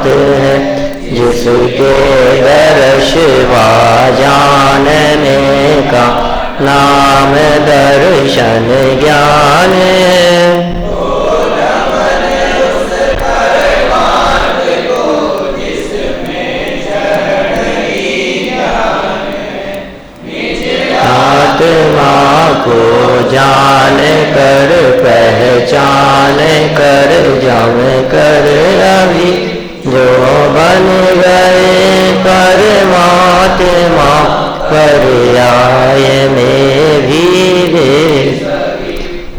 बात है, जिसके दर्श वा जानने का नाम दर्शन ज्ञान है। आत्मा को जान कर पहचान कर जम कर अभी जो बन गए परमात्मा, पर्याय में भी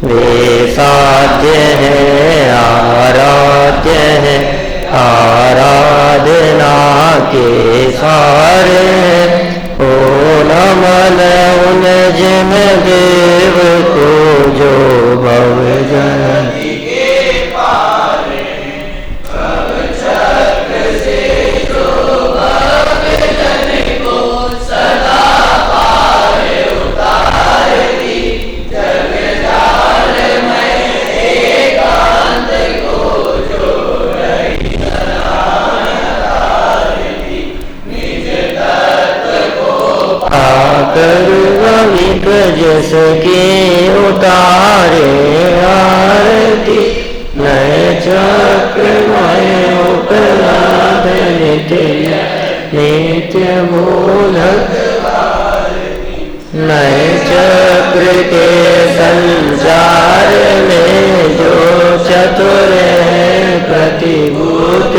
वे साध्य है, आराध्य है, आराधना के सारे ओ नमन उन जिन देव को जो भव जन के पारे, भव चक्र से जो भव जन को सदा पार उतारती, जग जाल में एकांत को जो रही तारती, निज तत्व को पाकर अमिक जिसके उतारे आरती, नए चक्र नए उपलब्ध नित्य नित्य मोलक, नए चक्र के संचार में जो चतुर है प्रतिभूत,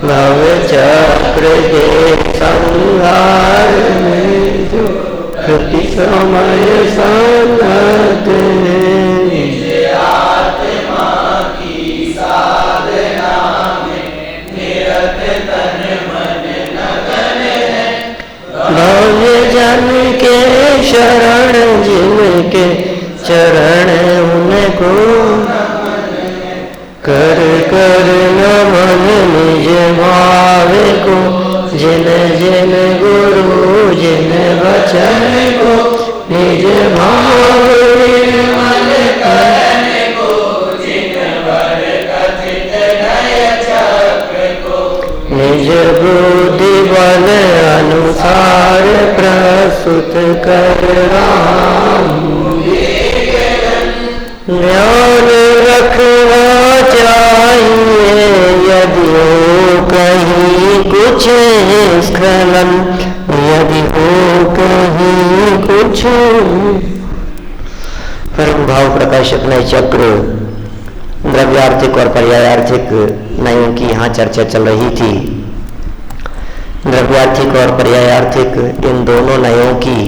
भव चक्र के संहार में जो प्रति समय सन्नत है। निज आत्मा की साधना में निरत तन मन लगन है, भव्य जन के शरण जिनके चरण उनको कर कर नमन निज भाव को, जिन जिन गुरु जिन वचन को निज भाव निर्मल करने को, जिन वर कथित नय चक्र को निज बुद्धि बल अनुसार प्रस्तुत कर रहा हूँ। ध्यान रखना चाहिए यदि हो कहीं कुछ स्खलन, यदि हो कहीं कुछ। परम भाव प्रकाशक नए चक्र द्रव्यार्थिक और पर्यायार्थिक नयों की यहाँ चर्चा चल रही थी। द्रव्यार्थिक और पर्यायार्थिक इन दोनों नयों की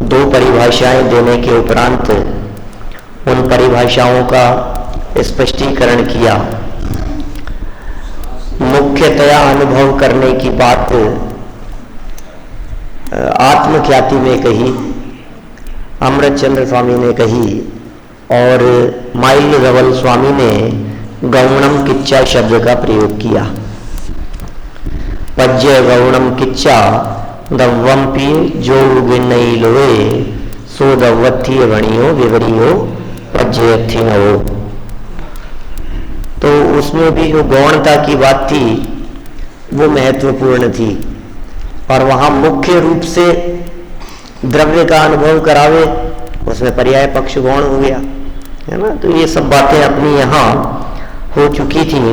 दो परिभाषाएं देने के उपरांत उन परिभाषाओं का स्पष्टीकरण किया। मुख्यतया अनुभव करने की बात आत्मख्याति में कही, अमृतचंद्र स्वामी ने कही और माइल्य धवल स्वामी ने गौणम किच्चा शब्द का प्रयोग किया। पज्य गौणम किच्चा दव्वम्पी जो विनयी लोए, सो दव्वत्थी वणियो विवरियो पज्यथी न हो। तो उसमें भी जो गौणता की बात थी वो महत्वपूर्ण थी, और वहां मुख्य रूप से द्रव्य का अनुभव करावे, उसमें पर्याय पक्ष गौण हो गया, है ना। तो ये सब बातें अपनी यहाँ हो चुकी थी।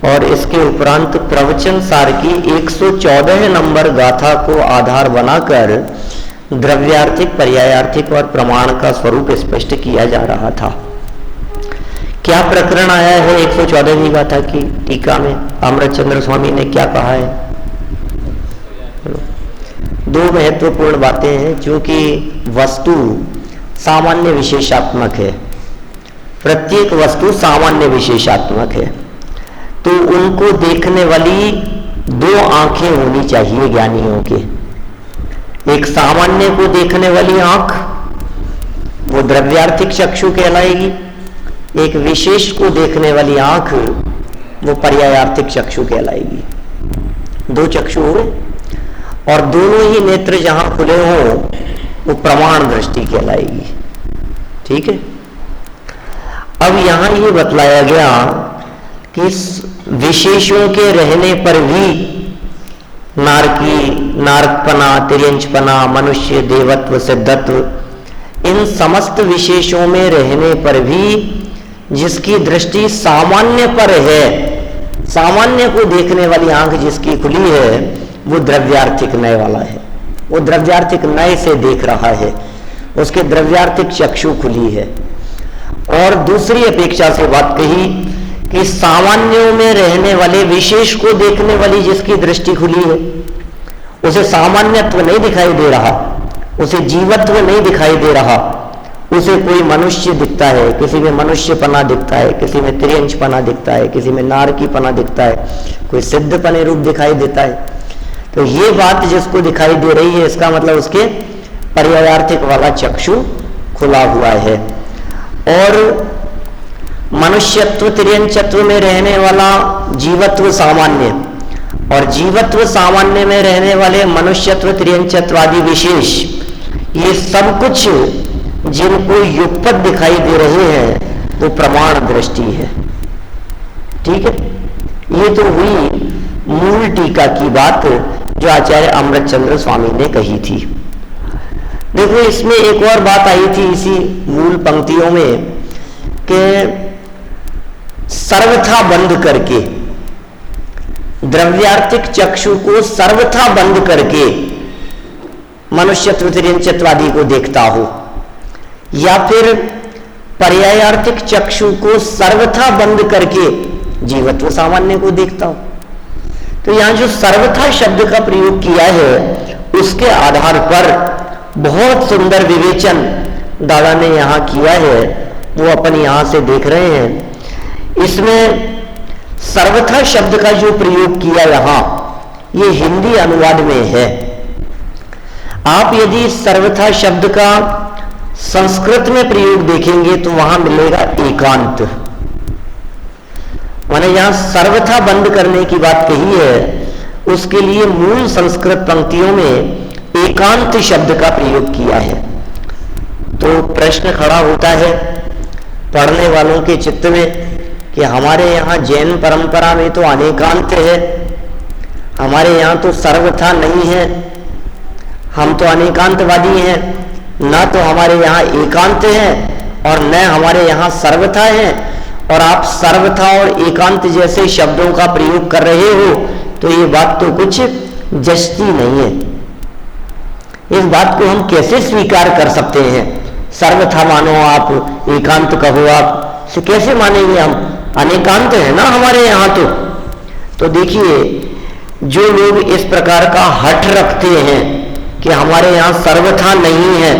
और इसके उपरांत प्रवचन सार की 114 नंबर गाथा को आधार बनाकर द्रव्यार्थिक, पर्यायार्थिक और प्रमाण का स्वरूप स्पष्ट किया जा रहा था। क्या प्रकरण आया है 114वीं गाथा की टीका में? अमृतचंद्र स्वामी ने क्या कहा है? दो महत्वपूर्ण बातें हैं। चूंकि वस्तु सामान्य विशेषात्मक है, प्रत्येक वस्तु सामान्य विशेषात्मक है, तो उनको देखने वाली दो आंखें होनी चाहिए ज्ञानियों के। एक सामान्य को देखने वाली आंख, वो द्रव्यार्थिक चक्षु कहलाएगी। एक विशेष को देखने वाली आंख, वो पर्यायार्थिक चक्षु कहलाएगी। दो चक्षु हो, और दोनों ही नेत्र जहां खुले हों वो प्रमाण दृष्टि कहलाएगी। ठीक है। अब यहां ये बतलाया गया कि विशेषों के रहने पर भी नारकपना, तिर्यंचपना, मनुष्य, देवत्व, सिद्धत्व, इन समस्त विशेषों में रहने पर भी जिसकी दृष्टि सामान्य पर है, सामान्य को देखने वाली आंख जिसकी खुली है, वो द्रव्यार्थिक नय वाला है। वो द्रव्यार्थिक नय से देख रहा है, उसके द्रव्यार्थिक चक्षु खुली है। और दूसरी अपेक्षा से बात कही कि सामान्यों में रहने वाले विशेष को देखने वाली जिसकी दृष्टि खुली है, उसे सामान्यत्व नहीं दिखाई दे रहा, उसे जीवत्व नहीं दिखाई दे रहा, उसे कोई मनुष्य दिखता है, किसी में मनुष्यपना दिखता है, किसी में तिर्यंचपना दिखता है, किसी में नारकीपना दिखता है, कोई सिद्धपने रूप दिखाई देता है। तो ये बात जिसको दिखाई दे रही है, इसका मतलब उसके पर्यायार्थिक वाला चक्षु खुला हुआ है। और मनुष्यत्व, तिर्यंचत्व में रहने वाला जीवत्व सामान्य, और जीवत्व सामान्य में रहने वाले मनुष्यत्व, तिर्यंचत्व आदि विशेष, ये सब कुछ जिनको युगपत दिखाई दे रहे हैं वो प्रमाण दृष्टि है। ठीक है, ये तो हुई मूल टीका की बात जो आचार्य अमृतचंद्र स्वामी ने कही थी। देखो, इसमें एक और बात आई थी इसी मूल पंक्तियों में कि सर्वथा बंद करके, द्रव्यार्थिक चक्षु को सर्वथा बंद करके मनुष्यत्व, तिर्यंचत्व आदि को देखता हो, या फिर पर्यायार्थिक चक्षु को सर्वथा बंद करके जीवत्व सामान्य को देखता हो। तो यहां जो सर्वथा शब्द का प्रयोग किया है, उसके आधार पर बहुत सुंदर विवेचन दादा ने यहां किया है, वो अपन यहां से देख रहे हैं। इसमें सर्वथा शब्द का जो प्रयोग किया यहां, ये हिंदी अनुवाद में है। आप यदि सर्वथा शब्द का संस्कृत में प्रयोग देखेंगे तो वहां मिलेगा एकांत। माने यहां सर्वथा बंद करने की बात कही है, उसके लिए मूल संस्कृत पंक्तियों में एकांत शब्द का प्रयोग किया है। तो प्रश्न खड़ा होता है पढ़ने वालों के चित्त में कि हमारे यहाँ जैन परंपरा में तो अनेकांत है, हमारे यहाँ तो सर्वथा नहीं है, हम तो अनेकांतवादी हैं, ना तो हमारे यहाँ एकांत है और न हमारे यहाँ सर्वथा है, और आप सर्वथा और एकांत जैसे शब्दों का प्रयोग कर रहे हो, तो ये बात तो कुछ जचती नहीं है। इस बात को हम कैसे स्वीकार कर सकते हैं? सर्वथा मानो आप, एकांत कहो आप, से कैसे मानेंगे हम? अनेकांत है ना हमारे यहाँ तो देखिए, जो लोग इस प्रकार का हठ रखते हैं कि हमारे यहाँ सर्वथा नहीं है,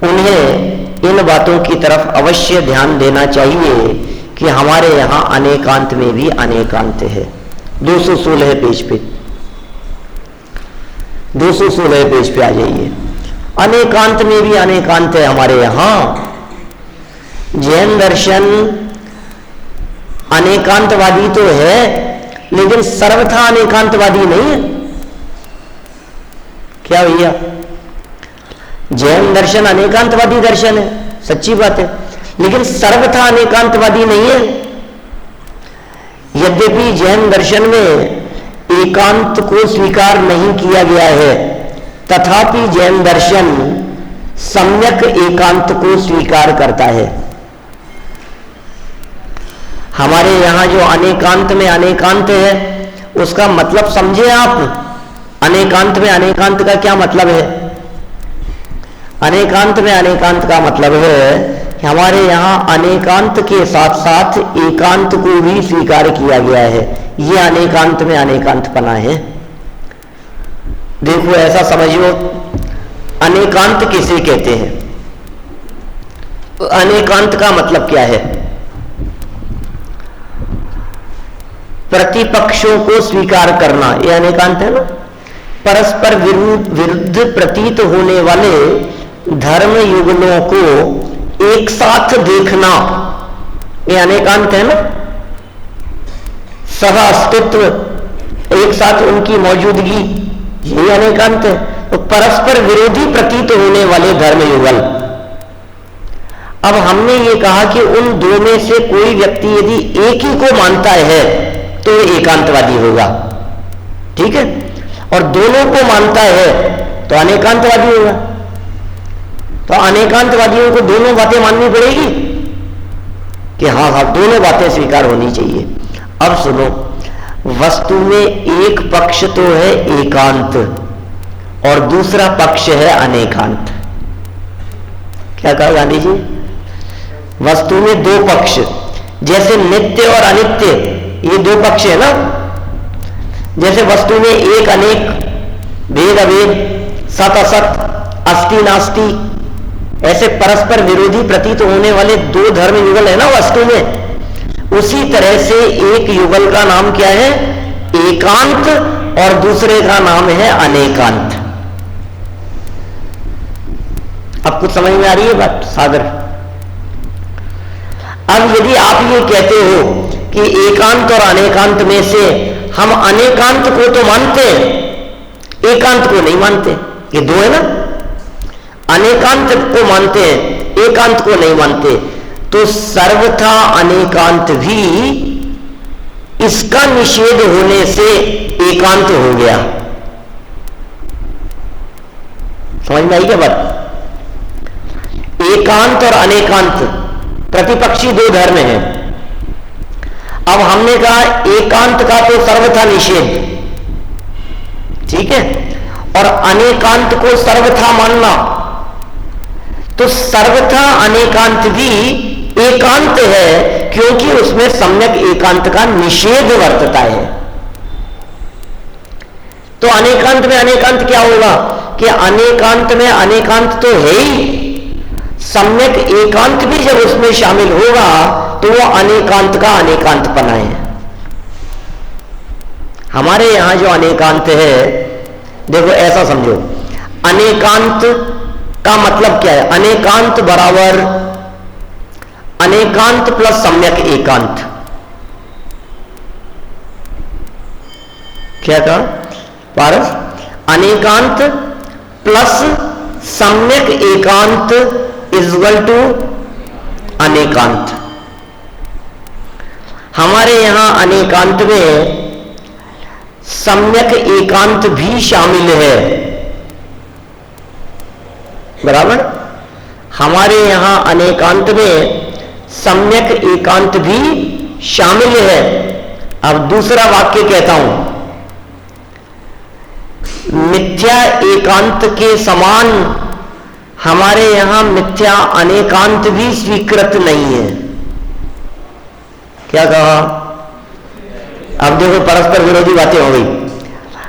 उन्हें इन बातों की तरफ अवश्य ध्यान देना चाहिए कि हमारे यहाँ अनेकांत में भी अनेकांत है। 216 पेज पे, 216 पेज पे आ जाइए। अनेकांत में भी अनेकांत है हमारे यहाँ। जैन दर्शन अनेकांतवादी तो है, लेकिन सर्वथा अनेकांतवादी नहीं है। क्या भैया? जैन दर्शन अनेकांतवादी दर्शन है, सच्ची बात है, लेकिन सर्वथा अनेकांतवादी नहीं है। यद्यपि जैन दर्शन में एकांत को स्वीकार नहीं किया गया है, तथापि जैन दर्शन सम्यक एकांत को स्वीकार करता है। हमारे यहाँ जो अनेकांत में अनेकांत है, उसका मतलब समझे आप। अनेकांत में अनेकांत का क्या मतलब है? अनेकांत में अनेकांत का मतलब है कि हमारे यहाँ अनेकांत के साथ साथ एकांत को भी स्वीकार किया गया है। ये अनेकांत में अनेकांतपना है। देखो, ऐसा समझो, अनेकांत किसे कहते हैं? अनेकांत का मतलब क्या है? प्रतिपक्षों को स्वीकार करना, यह अनेकांत है ना। परस्पर विरुद्ध प्रतीत होने वाले धर्म युगलों को एक साथ देखना, यह अनेकांत है ना। सह अस्तित्व, एक साथ उनकी मौजूदगी, यही अनेकांत है। तो परस्पर विरोधी प्रतीत होने वाले धर्म युगल, अब हमने ये कहा कि उन दो में से कोई व्यक्ति यदि एक ही को मानता है तो ये एकांतवादी होगा, ठीक है, और दोनों को मानता है तो अनेकांतवादी होगा। तो अनेकांतवादियों को दोनों बातें माननी पड़ेगी कि हाँ हाँ दोनों बातें स्वीकार होनी चाहिए। अब सुनो, वस्तु में एक पक्ष तो है एकांत और दूसरा पक्ष है अनेकांत। क्या कहा गांधी जी? वस्तु में दो पक्ष, जैसे नित्य और अनित्य, ये दो पक्ष है ना। जैसे वस्तु में एक अनेक, भेद अभेद, सत असत, अस्ति नास्ति, ऐसे परस्पर विरोधी प्रतीत होने वाले दो धर्म युगल है ना वस्तु में। उसी तरह से एक युगल का नाम क्या है? एकांत, और दूसरे का नाम है अनेकांत। अब कुछ समझ में आ रही है बात सागर? अब यदि आप ये कहते हो कि एकांत और अनेकांत में से हम अनेकांत को तो मानते हैं, एकांत को नहीं मानते, ये दो है ना, अनेकांत को मानते हैं, एकांत को नहीं मानते, तो सर्वथा अनेकांत भी इसका निषेध होने से एकांत हो गया। समझ में आई क्या बात? एकांत और अनेकांत प्रतिपक्षी दो धर्म हैं। अब हमने कहा एकांत का तो सर्वथा निषेध, ठीक है, और अनेकांत को सर्वथा मानना, तो सर्वथा अनेकांत भी एकांत है, क्योंकि उसमें सम्यक एकांत का निषेध वर्तता है। तो अनेकांत में अनेकांत क्या होगा कि अनेकांत में अनेकांत तो है ही, सम्यक एकांत भी जब उसमें शामिल होगा तो वो अनेकांत का अनेकांतपना है। हमारे यहां जो अनेकांत है, देखो ऐसा समझो, अनेकांत का मतलब क्या है? अनेकांत बराबर अनेकांत प्लस सम्यक एकांत। क्या कहा पारस? अनेकांत प्लस सम्यक एकांत इक्वल टू अनेकांत। हमारे यहां अनेकांत में सम्यक एकांत भी शामिल है, बराबर? हमारे यहां अनेकांत में सम्यक एकांत भी शामिल है। अब दूसरा वाक्य कहता हूं, मिथ्या एकांत के समान हमारे यहां मिथ्या अनेकांत भी स्वीकृत नहीं है। क्या कहा? अब देखो परस्पर विरोधी बातें हो गई।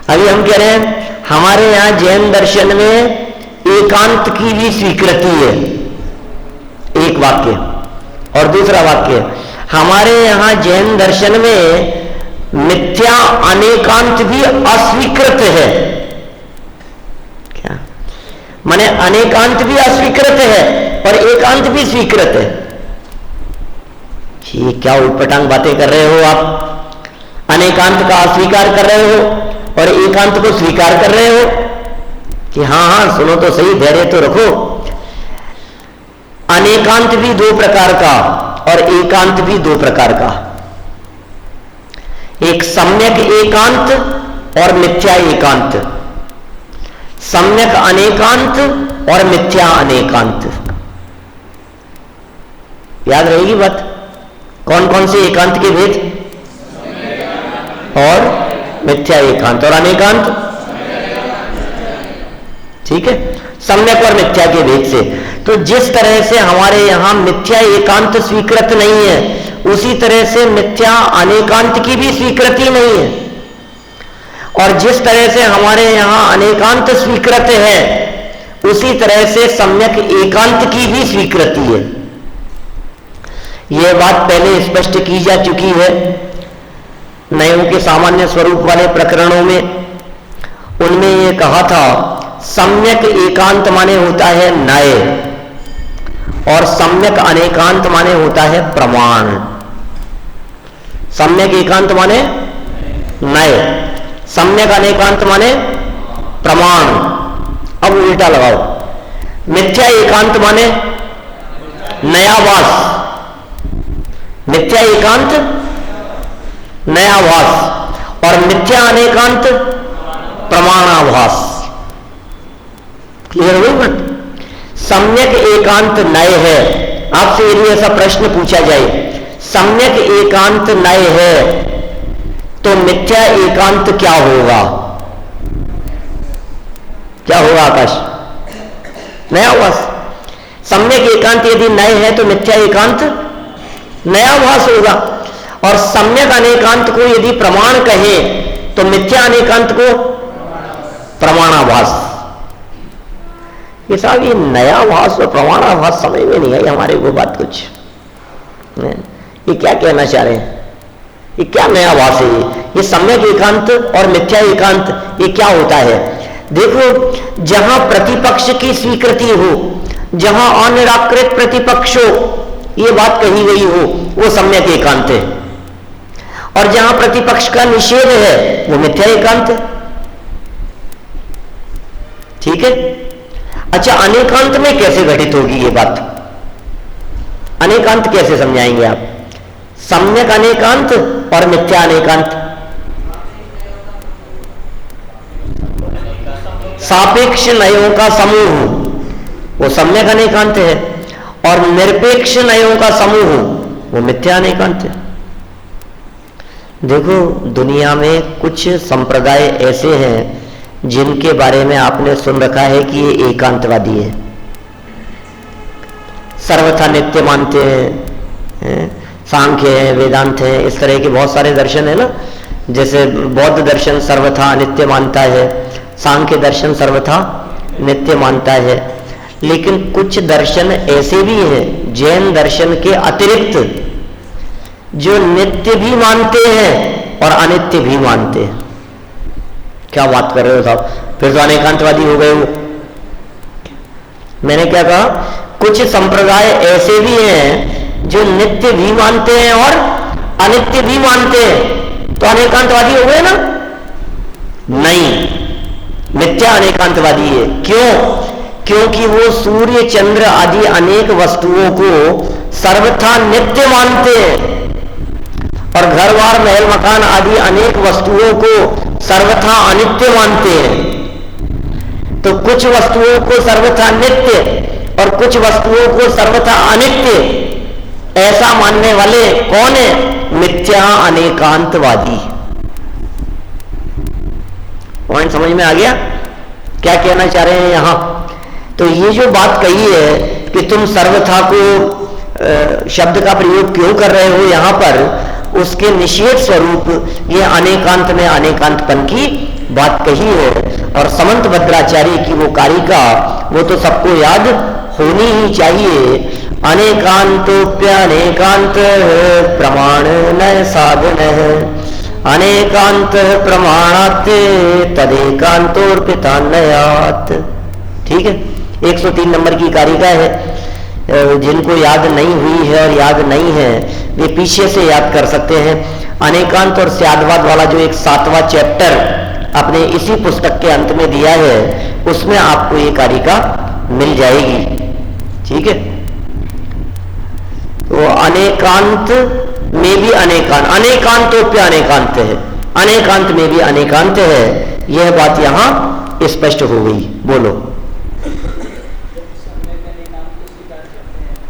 अभी हम कह रहे हैं हमारे यहां जैन दर्शन में एकांत की भी स्वीकृति है, एक वाक्य, और दूसरा वाक्य हमारे यहां जैन दर्शन में मिथ्या अनेकांत भी अस्वीकृत है। क्या माने? अनेकांत भी अस्वीकृत है और एकांत भी स्वीकृत है। ये क्या उटपटांग बातें कर रहे हो आप? अनेकांत का अस्वीकार कर रहे हो और एकांत को स्वीकार कर रहे हो कि हाँ हाँ सुनो तो सही, धैर्य तो रखो। अनेकांत भी दो प्रकार का और एकांत भी दो प्रकार का, एक सम्यक एकांत और मिथ्या एकांत, सम्यक अनेकांत और मिथ्या अनेकांत। याद रहेगी बात? कौन कौन से एकांत के भेद? और मिथ्या एकांत और अनेकांत, ठीक है, सम्यक और मिथ्या के भेद से। तो जिस तरह से हमारे यहां मिथ्या एकांत स्वीकृत नहीं है, उसी तरह से मिथ्या अनेकांत की भी स्वीकृति नहीं है, और जिस तरह से हमारे यहां अनेकांत स्वीकृत है, उसी तरह से सम्यक एकांत की भी स्वीकृति है। यह बात पहले स्पष्ट की जा चुकी है नयों के सामान्य स्वरूप वाले प्रकरणों में। उनमें यह कहा था सम्यक एकांत माने होता है नय, और सम्यक अनेकांत माने होता है प्रमाण। सम्यक एकांत माने नय, सम्यक अनेकांत माने प्रमाण। अब उल्टा लगाओ, मिथ्या एकांत माने नयाभास, मिथ्या एकांत नयाभास और मिथ्या अनेकांत प्रमाणाभास। क्लियर हुई बात? सम्यक एकांत नय है। आपसे यदि ऐसा प्रश्न पूछा जाए, सम्यक एकांत नय है तो मिथ्या एकांत क्या होगा? क्या होगा आकाश? नयाभास। सम्यक एकांत यदि नय है तो मिथ्या एकांत नयाभास होगा, और सम्यक अनेकांत को यदि प्रमाण कहे तो मिथ्या अनेकांत को प्रमाणाभास। ये साहब ये नयाभास और प्रमाणाभास समझ में नहीं आई हमारे को बात कुछ। ये क्या कहना चाह रहे हैं? ये क्या नयाभास है? ये सम्यक एकांत और मिथ्या एकांत ये क्या होता है? देखो, जहां प्रतिपक्ष की स्वीकृति हो, जहां अनिराकृत प्रतिपक्ष हो, ये बात कही गई हो, वो सम्यक एकांत है, और जहां प्रतिपक्ष का निषेध है वो मिथ्या एकांत है। ठीक है? अच्छा, अनेकांत में कैसे घटित होगी ये बात? अनेकांत कैसे समझाएंगे आप? सम्यक अनेकांत और मिथ्या अनेकांत। सापेक्ष नयों का समूह वो सम्यक अनेकांत है, और निरपेक्ष नयों का समूह वो मिथ्या अनेकांत है। देखो, दुनिया में कुछ संप्रदाय ऐसे हैं जिनके बारे में आपने सुन रखा है कि ये एकांतवादी है, सर्वथा नित्य मानते हैं। सांख्य है, वेदांत है, इस तरह के बहुत सारे दर्शन है ना। जैसे बौद्ध दर्शन सर्वथा नित्य मानता है, सांख्य दर्शन सर्वथा नित्य मानता है। लेकिन कुछ दर्शन ऐसे भी हैं, जैन दर्शन के अतिरिक्त, जो नित्य भी मानते हैं और अनित्य भी मानते हैं। क्या बात कर रहे हो साहब? फिर तो अनेकांतवादी हो गए हो। मैंने क्या कहा? कुछ संप्रदाय ऐसे भी हैं जो नित्य भी मानते हैं और अनित्य भी मानते हैं, तो अनेकांतवादी हो गए ना? नहीं, मिथ्या अनेकांतवादी है। क्यों? क्योंकि वो सूर्य चंद्र आदि अनेक वस्तुओं को सर्वथा नित्य मानते हैं, और घर बार महल मकान आदि अनेक वस्तुओं को सर्वथा अनित्य मानते हैं। तो कुछ वस्तुओं को सर्वथा नित्य और कुछ वस्तुओं को सर्वथा अनित्य ऐसा मानने वाले कौन है? मिथ्या अनेकांतवादी। पॉइंट समझ में आ गया? क्या कहना चाह रहे हैं यहां? तो ये जो बात कही है कि तुम सर्वथा को शब्द का प्रयोग क्यों कर रहे हो यहां पर, उसके निषेध स्वरूप ये अनेकांत में अनेकांतपन की बात कही है। और समंत भद्राचार्य की वो कारिका, वो तो सबको याद होनी ही चाहिए। अनेकांतोप्यनेकांत प्रमाण न साधन, अनेकांत प्रमाणात् तदेकांतोर्पितान्नयात्। ठीक है? 103 नंबर की कारिका है। जिनको याद नहीं हुई है और याद नहीं है, वे पीछे से याद कर सकते हैं। अनेकांत और स्यादवाद वाला जो एक 7वां चैप्टर अपने इसी पुस्तक के अंत में दिया है, उसमें आपको ये कारिका मिल जाएगी। ठीक है? तो अनेकांत में भी अनेकांत, अनेकांतोप्य अनेकांत है, अनेकांत में भी अनेकांत है। यह बात यहां स्पष्ट हो गई। बोलो।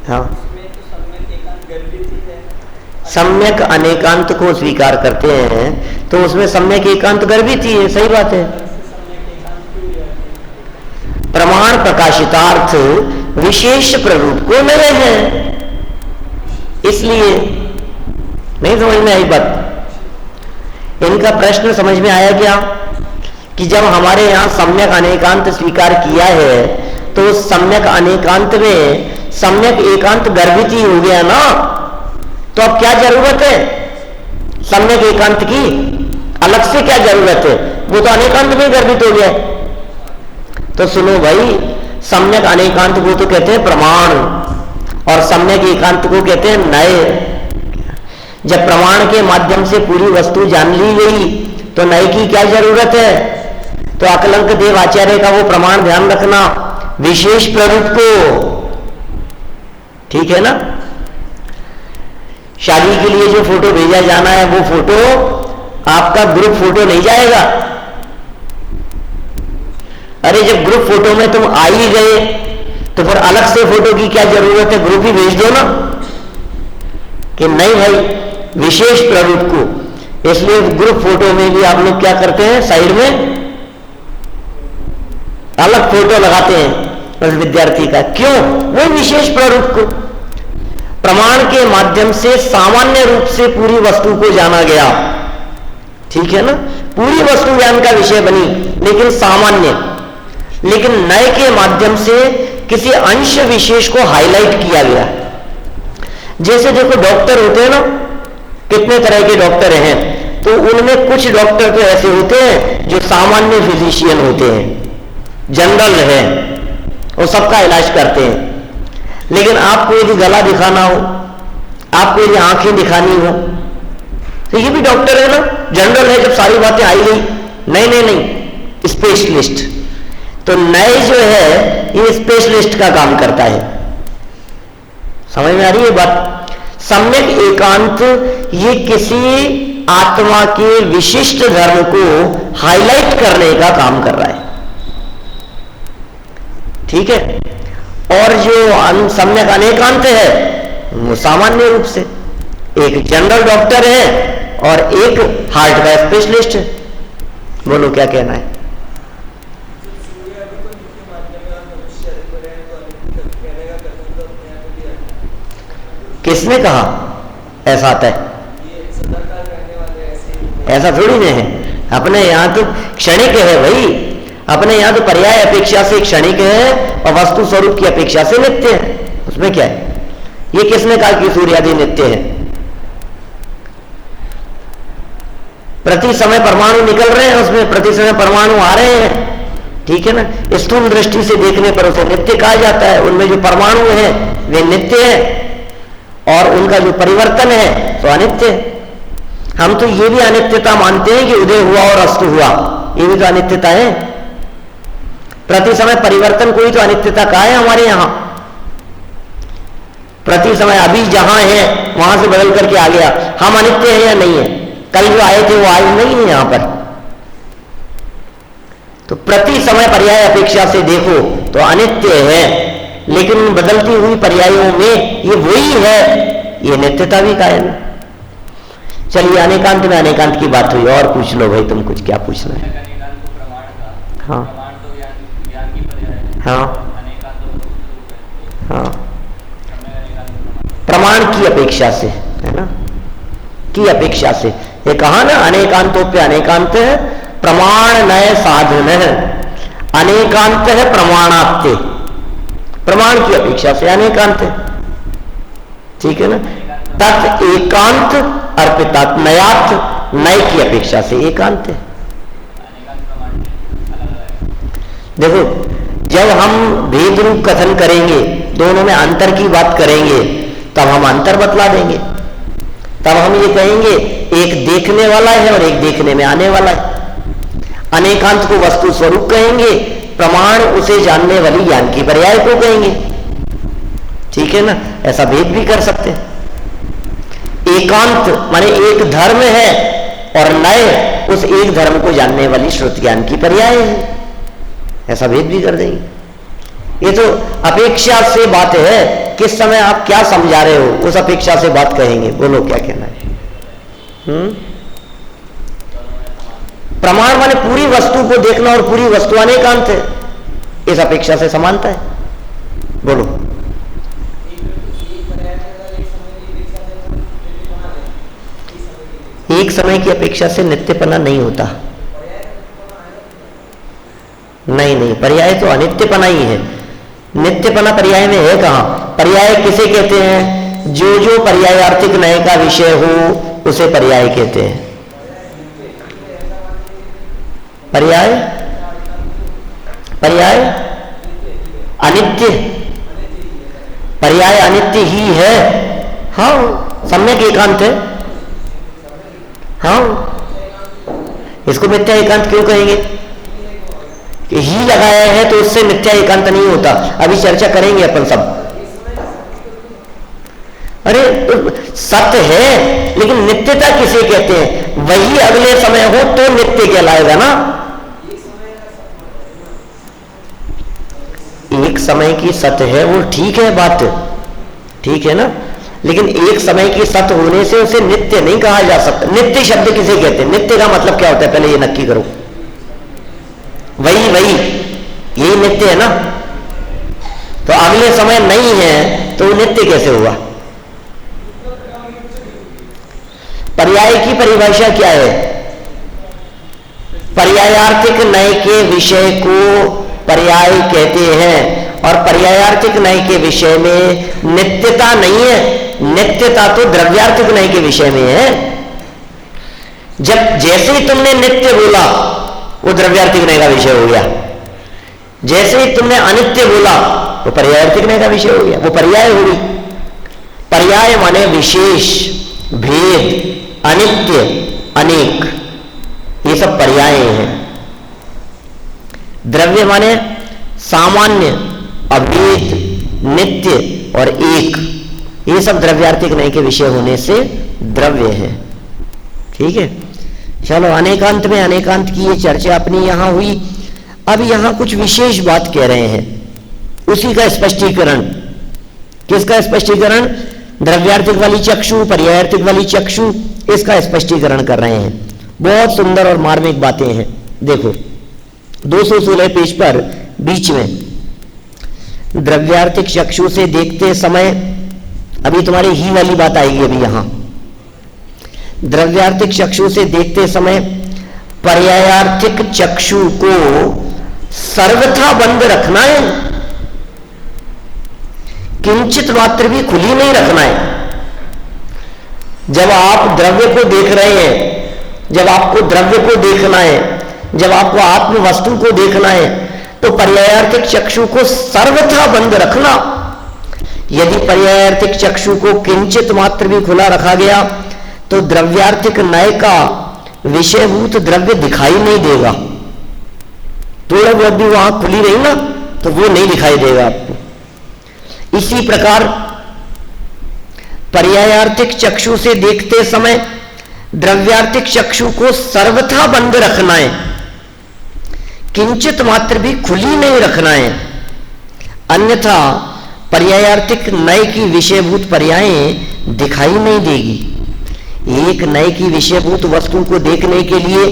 हाँ, सम्यक अनेकांत को स्वीकार करते हैं तो उसमें सम्यक एकांत गर्भित ही है। सही बात है। प्रमाण प्रकाशितार्थ विशेष प्ररूप को नय है, इसलिए नहीं समझ में आई बात। इनका प्रश्न समझ में आया क्या? कि जब हमारे यहां सम्यक अनेकांत स्वीकार किया है तो सम्यक अनेकांत में सम्यक एकांत गर्भित ही हो गया ना, तो अब क्या जरूरत है सम्यक एकांत की? अलग से क्या जरूरत है? वो तो अनेकांत में गर्भित हो गया। तो सुनो भाई, सम्यक अनेकांत को तो कहते हैं प्रमाण, और सम्यक एकांत को कहते हैं नय। जब प्रमाण के माध्यम से पूरी वस्तु जान ली गई तो नय की क्या जरूरत है? तो अकलंक देव आचार्य का वो प्रमाण ध्यान रखना, विशेष प्ररूप को ठीक है ना। शादी के लिए जो फोटो भेजा जाना है वो फोटो आपका ग्रुप फोटो नहीं जाएगा। अरे जब ग्रुप फोटो में तुम आ ही गए तो फिर अलग से फोटो की क्या जरूरत है, ग्रुप ही भेज दो ना। कि नहीं भाई विशेष प्रारूप को, इसलिए ग्रुप फोटो में भी आप लोग क्या करते हैं, साइड में अलग फोटो लगाते हैं उस विद्यार्थी का। क्यों? वो विशेष प्रारूप को प्रमाण के माध्यम से सामान्य रूप से पूरी वस्तु को जाना गया, ठीक है ना। पूरी वस्तु ज्ञान का विषय बनी लेकिन सामान्य, लेकिन नए के माध्यम से किसी अंश विशेष को हाईलाइट किया गया। जैसे देखो डॉक्टर होते हैं ना, कितने तरह के डॉक्टर हैं, तो उनमें कुछ डॉक्टर तो ऐसे होते हैं जो सामान्य फिजिशियन होते हैं, जनरल है, वो सबका इलाज करते हैं। लेकिन आपको यदि गला दिखाना हो, आपको यदि आंखें दिखानी हो, तो ये भी डॉक्टर है ना, जनरल है। जब सारी बातें आई गई, नहीं स्पेशलिस्ट। तो नए जो है ये स्पेशलिस्ट का काम करता है। समझ में आ रही है बात? सम्यक एकांत ये किसी आत्मा के विशिष्ट धर्म को हाईलाइट करने का काम कर रहा है, ठीक है। और जो सम्यक अनेकांत है वो सामान्य रूप से एक जनरल डॉक्टर है और एक हार्ट का स्पेशलिस्ट है। बोलो क्या कहना है? किसने कहा ऐसा आता है? ऐसा थोड़ी नहीं है, अपने यहां तो क्षणिक है भाई, अपने यहां तो पर्याय अपेक्षा से क्षणिक है और वस्तु स्वरूप की अपेक्षा से नित्य है। उसमें क्या है? ये किसने कहा कि सूर्य आदि नित्य है? प्रति समय परमाणु निकल रहे हैं, उसमें प्रति समय परमाणु आ रहे हैं, ठीक है ना। स्थूल दृष्टि से देखने पर उसे नित्य कहा जाता है। उनमें जो परमाणु है वे नित्य है और उनका जो परिवर्तन है तो अनित्य है। हम तो ये भी अनित्यता मानते हैं कि उदय हुआ और अस्त हुआ, ये भी तो अनित्यता है। प्रति समय परिवर्तन कोई तो अनित्यता का है हमारे यहां। प्रति समय अभी जहां है वहां से बदल करके आ गया, हम अनित्य है या नहीं है? कल जो आए थे वो आज नहीं है यहां पर। तो प्रति समय पर्याय अपेक्षा से देखो तो अनित्य है, लेकिन बदलती हुई पर्यायों में ये वही है, ये नित्यता भी कायम है। चलिए अनेकांत में अनेकांत की बात हुई, और पूछ लो भाई, तुम कुछ क्या पूछना है? हाँ हाँ हाँ, प्रमाण की अपेक्षा से, है ना, की अपेक्षा से। ये कहा ना अनेकांतों पे अनेकांत है, प्रमाण नए साधन है, अनेकांत है प्रमाणात्य, प्रमाण की अपेक्षा से अनेकांत है, ठीक है ना। तत् एकांत अर्पितात नयात, नय की अपेक्षा से एकांत है। देखो जब हम भेद रूप कथन करेंगे, दोनों में अंतर की बात करेंगे, तब हम अंतर बतला देंगे। तब हम ये कहेंगे एक देखने वाला है और एक देखने में आने वाला है। अनेकांत को वस्तु स्वरूप कहेंगे, प्रमाण उसे जानने वाली ज्ञान की पर्याय को कहेंगे, ठीक है ना। ऐसा भेद भी कर सकते हैं। एकांत माने एक धर्म है और नए उस एक धर्म को जानने वाली श्रुति ज्ञान की पर्याय है, ऐसा भेद भी कर देंगे। ये तो अपेक्षा से बात है, किस समय आप क्या समझा रहे हो उस अपेक्षा से बात कहेंगे। बोलो क्या कहना है? प्रमाण माने पूरी वस्तु को देखना और पूरी वस्तु अनेकांत है, इस अपेक्षा से समानता है। बोलो। एक समय की अपेक्षा से नित्यपना नहीं होता। नहीं, पर्याय तो अनित्यपना ही है। नित्यपना पर्याय में है कहां? पर्याय किसे कहते हैं? जो पर्यायार्थिक नय का विषय हो उसे पर्याय कहते हैं। पर्याय अनित्य, पर्याय अनित्य ही है। हाँ, सम्यक एकांत है। हाँ, इसको मिथ्या एकांत क्यों कहेंगे? कि ही लगाया है तो उससे मिथ्या एकांत नहीं होता। अभी चर्चा करेंगे अपन सब। अरे सत्य है, लेकिन नित्यता किसे कहते हैं? वही अगले समय हो तो नित्य कहलाएगा ना। एक समय की सत्य है वो ठीक है, बात ठीक है ना, लेकिन एक समय की सत्य होने से उसे नित्य नहीं कहा जा सकता। नित्य शब्द किसे कहते हैं? नित्य का मतलब क्या होता है, पहले ये नक्की करो। वही यही नित्य है ना। तो अगले समय नहीं है तो नित्य कैसे हुआ? पर्याय की परिभाषा क्या है? पर्यायार्थिक नय के विषय को पर्याय कहते हैं, और पर्यायार्थिक नय के विषय में नित्यता नहीं है। नित्यता तो द्रव्यार्थिक नय के विषय में है। जब जैसे ही तुमने नित्य बोला वो द्रव्यार्थिक नय का विषय हो गया, जैसे ही तुमने अनित्य बोला वो पर्यायार्थिक नय का विषय हो गया, वो पर्याय हो गई। पर्याय माने विशेष, भेद, अनित्य, अनेक, ये सब पर्याय हैं। द्रव्य माने सामान्य, अभेद, नित्य और एक, ये सब द्रव्यार्थिक नय के विषय होने से द्रव्य है। ठीक है, चलो अनेकांत में अनेकांत की ये चर्चा अपनी यहां हुई। अब यहां कुछ विशेष बात कह रहे हैं, उसी का स्पष्टीकरण। किसका स्पष्टीकरण? द्रव्यार्थिक वाली चक्षु, पर्यायार्थिक वाली चक्षु, इसका स्पष्टीकरण कर रहे हैं। बहुत सुंदर और मार्मिक बातें हैं। देखो 216 पेज पर बीच में, द्रव्यार्थिक चक्षु से देखते समय, अभी तुम्हारी ही वाली बात आएगी अभी यहां। द्रव्यार्थिक चक्षु से देखते समय पर्यायार्थिक चक्षु को सर्वथा बंद रखना है, किंचित मात्र भी खुली नहीं रखना है। जब आप द्रव्य को देख रहे हैं, जब आपको द्रव्य को देखना है, जब आपको आत्म वस्तु को देखना है, तो पर्यायार्थिक चक्षु को सर्वथा बंद रखना। यदि पर्यायार्थिक चक्षु को किंचित मात्र भी खुला रखा गया तो द्रव्यार्थिक नय का विषयभूत द्रव्य दिखाई नहीं देगा। थोड़ा बहुत भी वहां खुली रही ना तो वो नहीं दिखाई देगा आपको। इसी प्रकार पर्यायार्थिक चक्षु से देखते समय द्रव्यार्थिक चक्षु को सर्वथा बंद रखना है, किंचित मात्र भी खुली नहीं रखना है, अन्यथा पर्यायार्थिक नय की विषयभूत पर्यायें दिखाई नहीं देगी। एक नय की विषयभूत वस्तु को देखने के लिए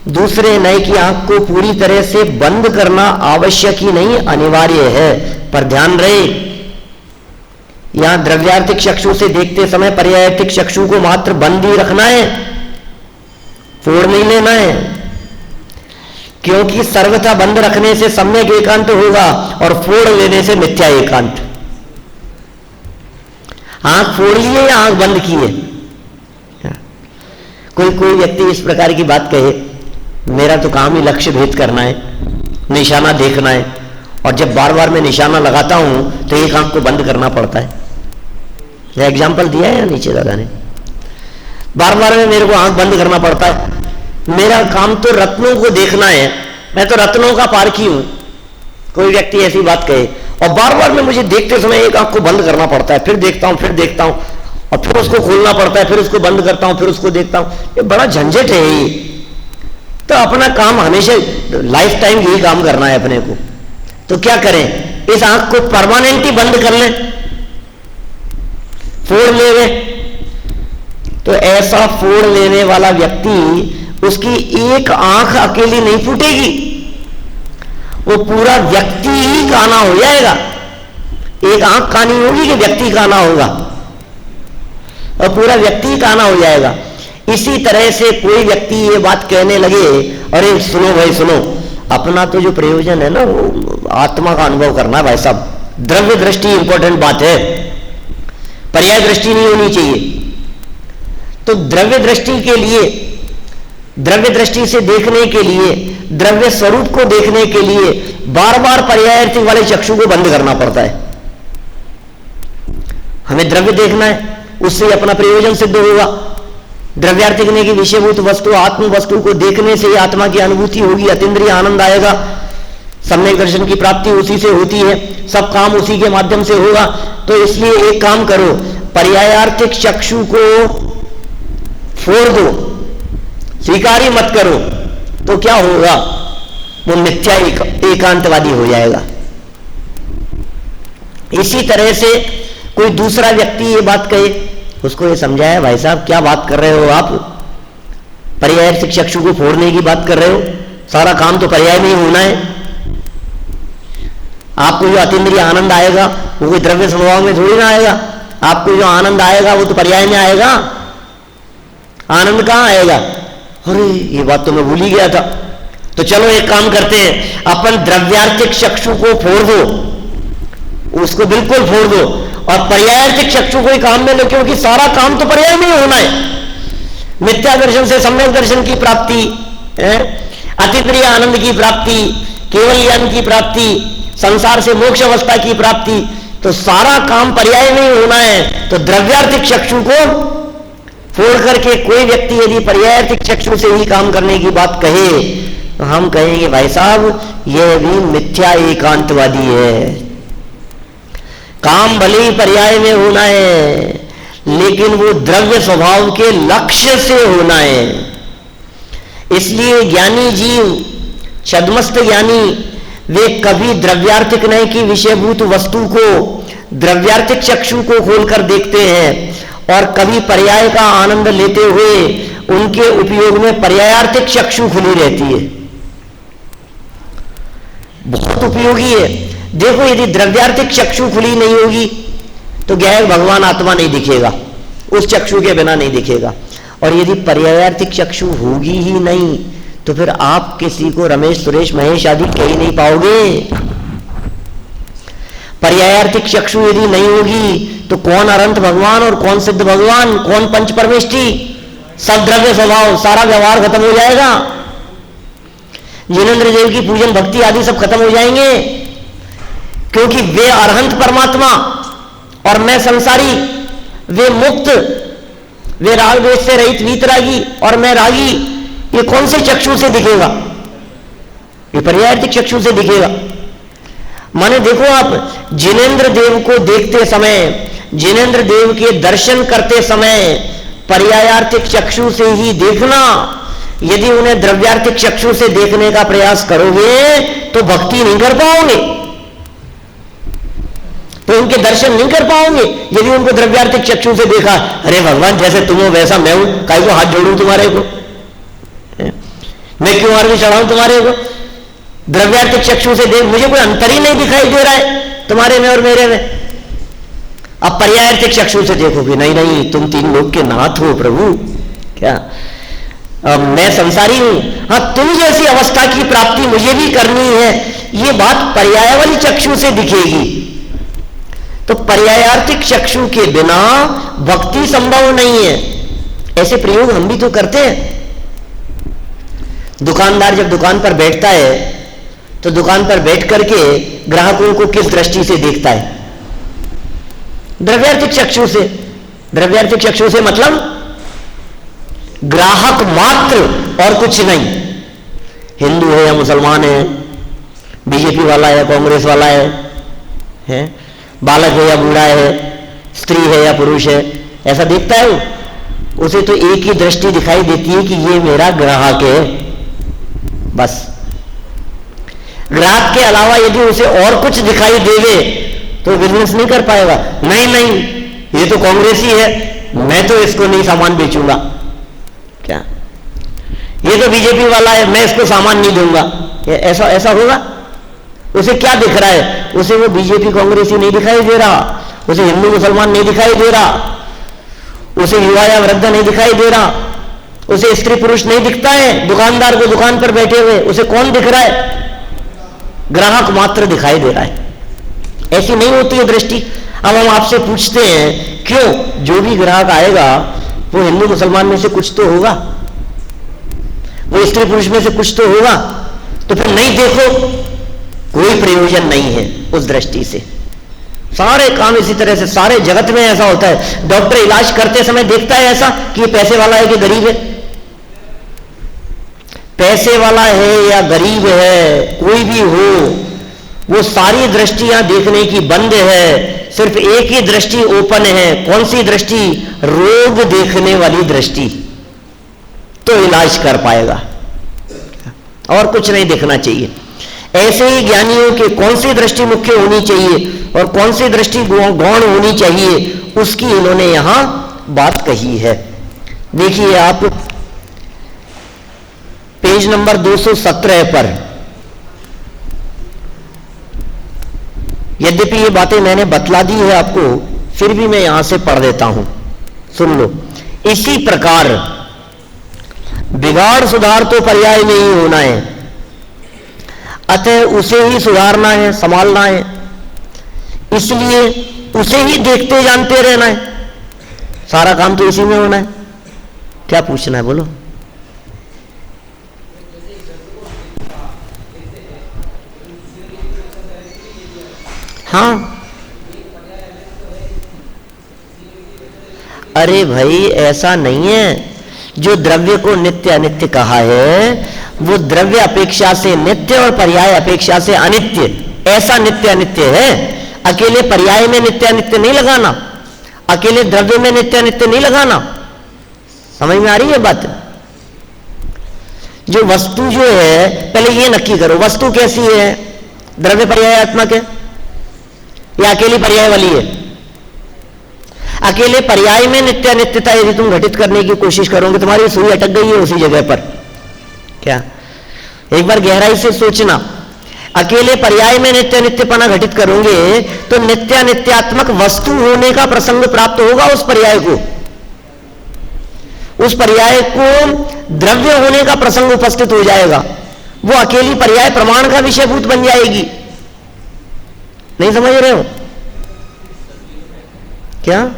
दूसरे नय की आंख को पूरी तरह से बंद करना आवश्यक ही नहीं, अनिवार्य है। पर ध्यान रहे, यहां द्रव्यार्थिक चक्षु से देखते समय पर्यायार्थिक चक्षु को मात्र बंद ही रखना है, फोड़ नहीं लेना है, क्योंकि सर्वथा बंद रखने से सम्यक एकांत होगा और फोड़ लेने से मिथ्या एकांत। आंख फोड़ लिए या आंख बंद की है? कोई व्यक्ति इस प्रकार की बात कहे, मेरा तो काम ही लक्ष्य भेद करना है, निशाना देखना है, और जब बार बार मैं निशाना लगाता हूं तो एक आंख को बंद करना पड़ता है। यह एग्जाम्पल दिया है या नीचे दादा ने? बार बार में मेरे को आंख बंद करना पड़ता है। मेरा काम तो रत्नों को देखना है, मैं तो रत्नों का पारखी हूं। कोई व्यक्ति ऐसी बात कहे और बार बार में मुझे देखते समय एक आंख को बंद करना पड़ता है, फिर देखता हूं, फिर देखता हूं, और फिर उसको खोलना पड़ता है, फिर उसको बंद करता हूं, फिर उसको देखता हूं। ये बड़ा झंझट है ये। तो अपना काम हमेशा लाइफ टाइम यही काम करना है अपने को, तो क्या करें? इस आंख को परमानेंटली बंद कर लें, फोड़ ले गए। तो ऐसा फोड़ लेने वाला व्यक्ति, उसकी एक आंख अकेली नहीं फूटेगी, वो पूरा व्यक्ति ही काना हो जाएगा। एक आंख कानी होगी कि व्यक्ति काना होगा, और पूरा व्यक्ति काना हो जाएगा। इसी तरह से कोई व्यक्ति ये बात कहने लगे, अरे सुनो भाई सुनो, अपना तो जो प्रयोजन है ना वो आत्मा का अनुभव करना है भाई साहब। द्रव्य दृष्टि इंपॉर्टेंट बात है, पर्याय दृष्टि नहीं होनी चाहिए। तो द्रव्य दृष्टि के लिए, द्रव्य दृष्टि से देखने के लिए, द्रव्य स्वरूप को देखने के लिए बार बार पर्यायार्थिक वाले चक्षु को बंद करना पड़ता है। हमें द्रव्य देखना है, उससे अपना प्रयोजन सिद्ध होगा। द्रव्यार्थिक ने की विषयभूत वस्तु, आत्म वस्तु को देखने से ही आत्मा की अनुभूति होगी, अतीन्द्रिय आनंद आएगा, सम्यक दर्शन की प्राप्ति उसी से होती है, सब काम उसी के माध्यम से होगा। तो इसलिए एक काम करो, पर्यायार्थिक चक्षु को फोड़ दो, स्वीकार ही मत करो, तो क्या होगा? वो मिथ्या एकांतवादी हो जाएगा। इसी तरह से कोई दूसरा व्यक्ति ये बात कहे, उसको ये समझाया, भाई साहब क्या बात कर रहे हो आप, पर्यायार्थिक चक्षु को फोड़ने की बात कर रहे हो, सारा काम तो पर्याय में ही होना है। आपको जो अतीन्द्रिय आनंद आएगा वो कोई द्रव्य स्वभाव में थोड़ी ना आएगा, आपको जो आनंद आएगा वो तो पर्याय में आएगा। आनंद कहां आएगा? अरे ये बात तो मैं भूल ही गया था। तो चलो एक काम करते हैं, अपन द्रव्यार्थिक चक्षु को फोड़ दो, उसको बिल्कुल फोड़ दो, और पर्यायार्थिक चक्षु को ही काम में लो, क्योंकि सारा काम तो पर्याय में ही होना है। मिथ्या दर्शन से सम्यक दर्शन की प्राप्ति, अतीन्द्रिय आनंद की प्राप्ति, केवल ज्ञान की प्राप्ति, संसार से मोक्ष अवस्था की प्राप्ति, तो सारा काम पर्याय में ही होना है। तो द्रव्यार्थिक चक्षु को फोड़ करके कोई व्यक्ति यदि पर्यायार्थिक चक्षु से ही काम करने की बात कहे, तो हम कहेंगे भाई साहब यह भी मिथ्या एकांतवादी है। काम भले ही पर्याय में होना है, लेकिन वो द्रव्य स्वभाव के लक्ष्य से होना है। इसलिए ज्ञानी जीव, छद्मस्त ज्ञानी, वे कभी द्रव्यार्थिक नहीं की विषयभूत वस्तु को द्रव्यार्थिक चक्षु को खोलकर देखते हैं, और कभी पर्याय का आनंद लेते हुए उनके उपयोग में पर्यायार्थिक चक्षु खुली रहती है। बहुत उपयोगी है। देखो यदि द्रव्यार्थिक चक्षु खुली नहीं होगी तो गैर भगवान आत्मा नहीं दिखेगा, उस चक्षु के बिना नहीं दिखेगा। और यदि पर्यायार्थिक चक्षु होगी ही नहीं तो फिर आप किसी को रमेश सुरेश महेश आदि कह ही नहीं पाओगे। पर्यायार्थिक चक्षु यदि नहीं होगी तो कौन अनंत भगवान और कौन सिद्ध भगवान, कौन पंच परमेष्ठी, सब द्रव्य स्वभाव, सारा व्यवहार खत्म हो जाएगा। जिनेंद्र देव की पूजन भक्ति आदि सब खत्म हो जाएंगे, क्योंकि वे अरहंत परमात्मा और मैं संसारी, वे मुक्त, वे राग द्वेष से रहित वीतरागी और मैं रागी। ये कौन से चक्षु से दिखेगा? ये पर्यायार्थिक चक्षु से दिखेगा। माने देखो आप जिनेंद्र देव को देखते समय, जिनेंद्र देव के दर्शन करते समय पर्यायार्थिक चक्षु से ही देखना। यदि उन्हें द्रव्यार्थिक चक्षु से देखने का प्रयास करोगे तो भक्ति नहीं कर पाओगे, तो उनके दर्शन नहीं कर पाओगे। यदि उनको द्रव्यार्थिक चक्षु से देखा, अरे भगवान जैसे तुम हो वैसा मैं हूं, काहे को हाथ जोड़ूं तुम्हारे को, मैं क्यों आरती चढ़ाऊं तुम्हारे को। द्रव्यार्थिक चक्षु से देख, मुझे कोई अंतर ही नहीं दिखाई दे रहा है तुम्हारे में और मेरे में। अब पर्यायार्थिक चक्षु से देखोगे, नहीं नहीं तुम तीन लोग के नाथ हो प्रभु, क्या मैं संसारी हूं, हाँ तुम जैसी अवस्था की प्राप्ति मुझे भी करनी है, ये बात पर्याय वाली चक्षु से दिखेगी। तो पर्यायार्थिक चक्षु के बिना भक्ति संभव नहीं है। ऐसे प्रयोग हम भी तो करते हैं। दुकानदार जब दुकान पर बैठता है तो दुकान पर बैठ करके ग्राहकों को किस दृष्टि से देखता है? द्रव्यार्थिक चक्षु से। द्रव्यार्थिक चक्षु से मतलब ग्राहक मात्र और कुछ नहीं। हिंदू है या मुसलमान है, बीजेपी वाला है या कांग्रेस वाला है, बालक है या बूढ़ा है, स्त्री है या पुरुष है, ऐसा देखता है वो। उसे तो एक ही दृष्टि दिखाई देती है कि ये मेरा ग्राहक है, बस। ग्राहक के अलावा यदि उसे और कुछ दिखाई देवे तो बिजनेस नहीं कर पाएगा। नहीं नहीं ये तो कांग्रेसी है, मैं तो इसको नहीं सामान बेचूंगा, क्या ये तो बीजेपी वाला है, मैं इसको सामान नहीं दूंगा, ऐसा ऐसा होगा? उसे क्या दिख रहा है? उसे वो बीजेपी कांग्रेसी नहीं दिखाई दे रहा, उसे हिंदू मुसलमान नहीं दिखाई दे रहा, उसे युवा या वृद्ध नहीं दिखाई दे रहा, उसे स्त्री पुरुष नहीं दिखता है। दुकानदार को दुकान पर बैठे हुए उसे कौन दिख रहा है? ग्राहक मात्र दिखाई दे रहा है। ऐसी नहीं होती है दृष्टि। अब हम आपसे पूछते हैं क्यों? जो भी ग्राहक आएगा वो हिंदू मुसलमान में से कुछ तो होगा, वो स्त्री पुरुष में से कुछ तो होगा, तो फिर नहीं देखो कोई प्रयोजन नहीं है उस दृष्टि से। सारे काम इसी तरह से सारे जगत में ऐसा होता है। डॉक्टर इलाज करते समय देखता है ऐसा कि ये पैसे वाला है कि गरीब है, पैसे वाला है या गरीब है, कोई भी हो, वो सारी दृष्टियां देखने की बंद है सिर्फ एक ही दृष्टि ओपन है। कौन सी दृष्टि? रोग देखने वाली दृष्टि, तो इलाज कर पाएगा, और कुछ नहीं देखना चाहिए। ऐसे ही ज्ञानियों के कौन सी दृष्टि मुख्य होनी चाहिए और कौन सी दृष्टि गौण होनी चाहिए, उसकी इन्होंने यहां बात कही है। देखिए आप पेज नंबर 217 पर, यद्यपि ये बातें मैंने बतला दी है आपको, फिर भी मैं यहां से पढ़ देता हूं, सुन लो। इसी प्रकार बिगाड़ सुधार तो पर्याय में ही होना है, अतः उसे ही सुधारना है, संभालना है, इसलिए उसे ही देखते जानते रहना है। सारा काम तो इसी में होना है। क्या पूछना है बोलो? हाँ, अरे भाई ऐसा नहीं है। जो द्रव्य को नित्य अनित्य कहा है, वो द्रव्य अपेक्षा से नित्य और पर्याय अपेक्षा से अनित्य, ऐसा नित्य अनित्य है। अकेले पर्याय में नित्य अनित्य नहीं लगाना, अकेले द्रव्य में नित्य अनित्य नहीं लगाना। समझ में आ रही है बात? जो वस्तु जो है, पहले ये नक्की करो, वस्तु कैसी है? द्रव्य पर्यायात्मक है या अकेली पर्याय वाली है? अकेले पर्याय में नित्य अनित्यता यदि तुम घटित करने की कोशिश करोगे, तुम्हारी सुई अटक गई है उसी जगह पर। क्या? एक बार गहराई से सोचना। अकेले पर्याय में नित्य अनित्यपना घटित करोगे तो नित्य अनित्यात्मक वस्तु होने का प्रसंग प्राप्त होगा उस पर्याय को। उस पर्याय को द्रव्य होने का प्रसंग उपस्थित हो जाएगा। वो अकेली पर्याय प्रमाण का विषयभूत बन जाएगी। नहीं समझ रहे हो क्या?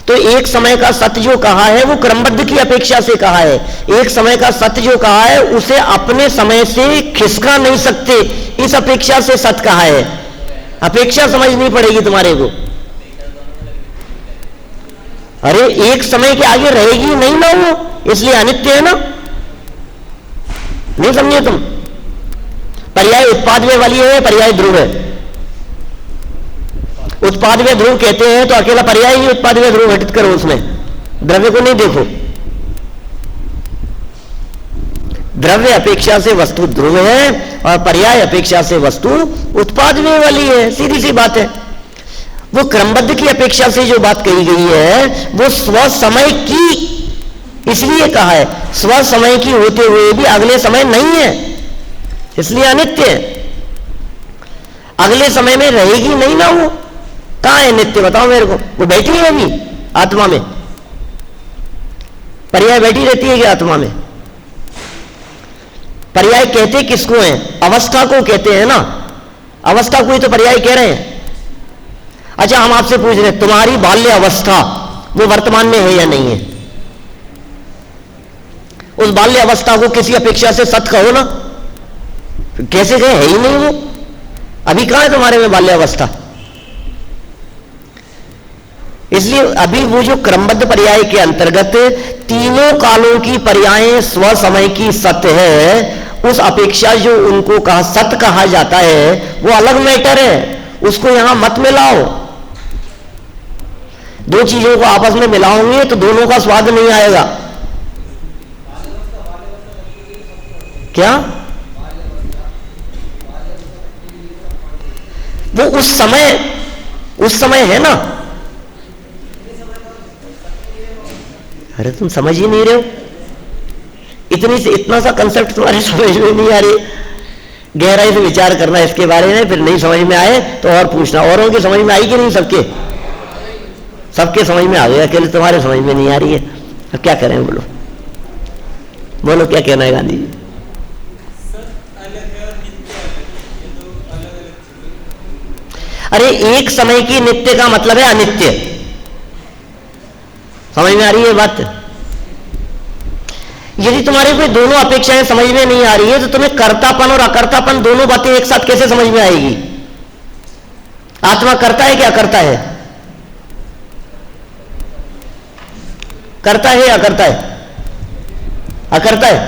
तो एक समय का सत्य जो कहा है वो क्रमबद्ध की अपेक्षा से कहा है। एक समय का सत्य जो कहा है उसे अपने समय से खिसका नहीं सकते, इस अपेक्षा से सत्य कहा है। अपेक्षा समझनी पड़ेगी तुम्हारे को। अरे एक समय के आगे रहेगी नहीं ना वो, इसलिए अनित्य है ना। नहीं समझे तुम? पर्याय उत्पादव्य वाली है, पर्याय ध्रुव है। उत्पादव्य ध्रुव कहते हैं तो अकेला पर्याय ही उत्पादव्य ध्रुव घटित करो, उसमें द्रव्य को नहीं देखो। द्रव्य अपेक्षा से वस्तु ध्रुव है और पर्याय अपेक्षा से वस्तु उत्पादव्य वाली है, सीधी सी बात है। वो क्रमबद्ध की अपेक्षा से जो बात कही गई है वो स्व समय की इसलिए कहा है। स्व समय की होते हुए भी अगले समय नहीं है, इसलिए अनित्य है। अगले समय में रहेगी नहीं ना वो। कहां है नित्य बताओ मेरे को? वो बैठी है अभी आत्मा में। पर्याय बैठी रहती है क्या आत्मा में? पर्याय कहते किसको हैं? अवस्था को कहते हैं ना। अवस्था को ही तो पर्याय कह रहे हैं। अच्छा हम आपसे पूछ रहे हैं, तुम्हारी बाल्य अवस्था वो वर्तमान में है या नहीं है? उस बाल्य अवस्था को किसी अपेक्षा से सत्य कहो ना। कैसे कहे? है ही नहीं वो। अभी कहां है तुम्हारे में बाल्य अवस्था? इसलिए अभी वो जो क्रमबद्ध पर्याय के अंतर्गत तीनों कालों की पर्याय स्व समय की सत्य है, उस अपेक्षा जो उनको कहा सत्य कहा जाता है वो अलग मैटर है। उसको यहां मत मिलाओ। दो चीजों को आपस में मिलाओगे तो दोनों का स्वाद नहीं आएगा। क्या? वो उस समय है ना। अरे तुम समझ ही नहीं रहे हो। इतना सा कंसेप्ट तुम्हारे समझ में नहीं आ रही। गहराई से विचार करना इसके बारे में, फिर नहीं समझ में आए तो और पूछना। औरों की समझ में आई कि नहीं? सबके समझ में आ गया, अकेले तुम्हारे समझ में नहीं आ रही है। अब क्या करें? बोलो क्या कहना है गांधी जी? अरे एक समय की नित्य का मतलब है अनित्य। समझ में आ रही है बात? यदि तुम्हारे कोई दोनों अपेक्षाएं समझ में नहीं आ रही है तो तुम्हें कर्तापन और अकर्तापन दोनों बातें एक साथ कैसे समझ में आएगी? आत्मा करता है क्या करता है? करता है या अकर्ता है? अकर्ता है,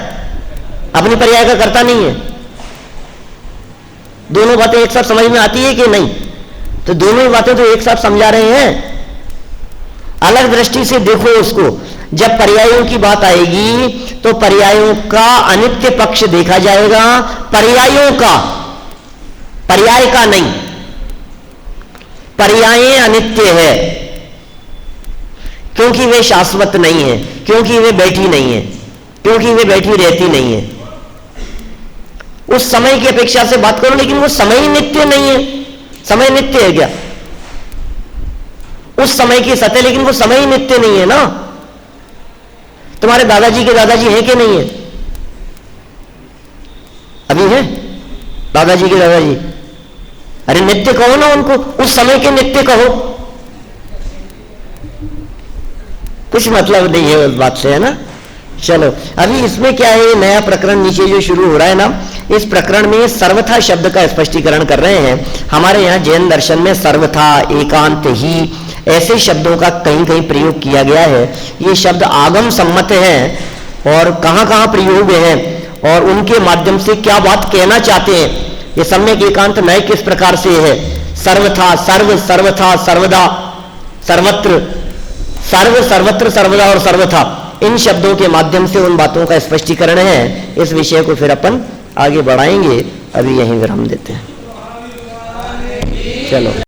अपनी पर्याय का करता नहीं है। दोनों बातें एक साथ समझ में आती है कि नहीं? तो दोनों ही बातें तो एक साथ समझा रहे हैं। अलग दृष्टि से देखो उसको। जब पर्यायों की बात आएगी तो पर्यायों का अनित्य पक्ष देखा जाएगा, पर्यायों का, पर्याय का नहीं। पर्याय अनित्य है क्योंकि वे शाश्वत नहीं है, क्योंकि वे बैठी नहीं है, क्योंकि वे बैठी रहती नहीं है। उस समय की अपेक्षा से बात करो, लेकिन वो समय ही नित्य नहीं है। समय नित्य है क्या? उस समय की सत्य, लेकिन वो समय ही नित्य नहीं है ना। तुम्हारे दादाजी के दादाजी हैं कि नहीं है? अभी है दादाजी के दादाजी? अरे नित्य कहो ना उनको, उस समय के नित्य कहो। कुछ मतलब नहीं है उस बात से, है ना। चलो अभी इसमें क्या है, नया प्रकरण नीचे जो शुरू हो रहा है ना, इस प्रकरण में सर्वथा शब्द का स्पष्टीकरण कर रहे हैं। हमारे यहाँ जैन दर्शन में सर्वथा, एकांत ही, ऐसे शब्दों का कहीं कहीं प्रयोग किया गया है। ये शब्द आगम सम्मत हैं और कहाँ कहाँ प्रयोग हैं और उनके माध्यम से क्या बात कहना चाहते हैं। ये सम्यक एकांत नय किस प्रकार से है। सर्वथा, सर्व, सर्वथा, सर्वदा, सर्वत्र, सर्व, सर्वत्र, सर्वदा और सर्वथा, इन शब्दों के माध्यम से उन बातों का स्पष्टीकरण है। इस विषय को फिर अपन आगे बढ़ाएंगे। अभी यहीं विराम देते हैं। चलो।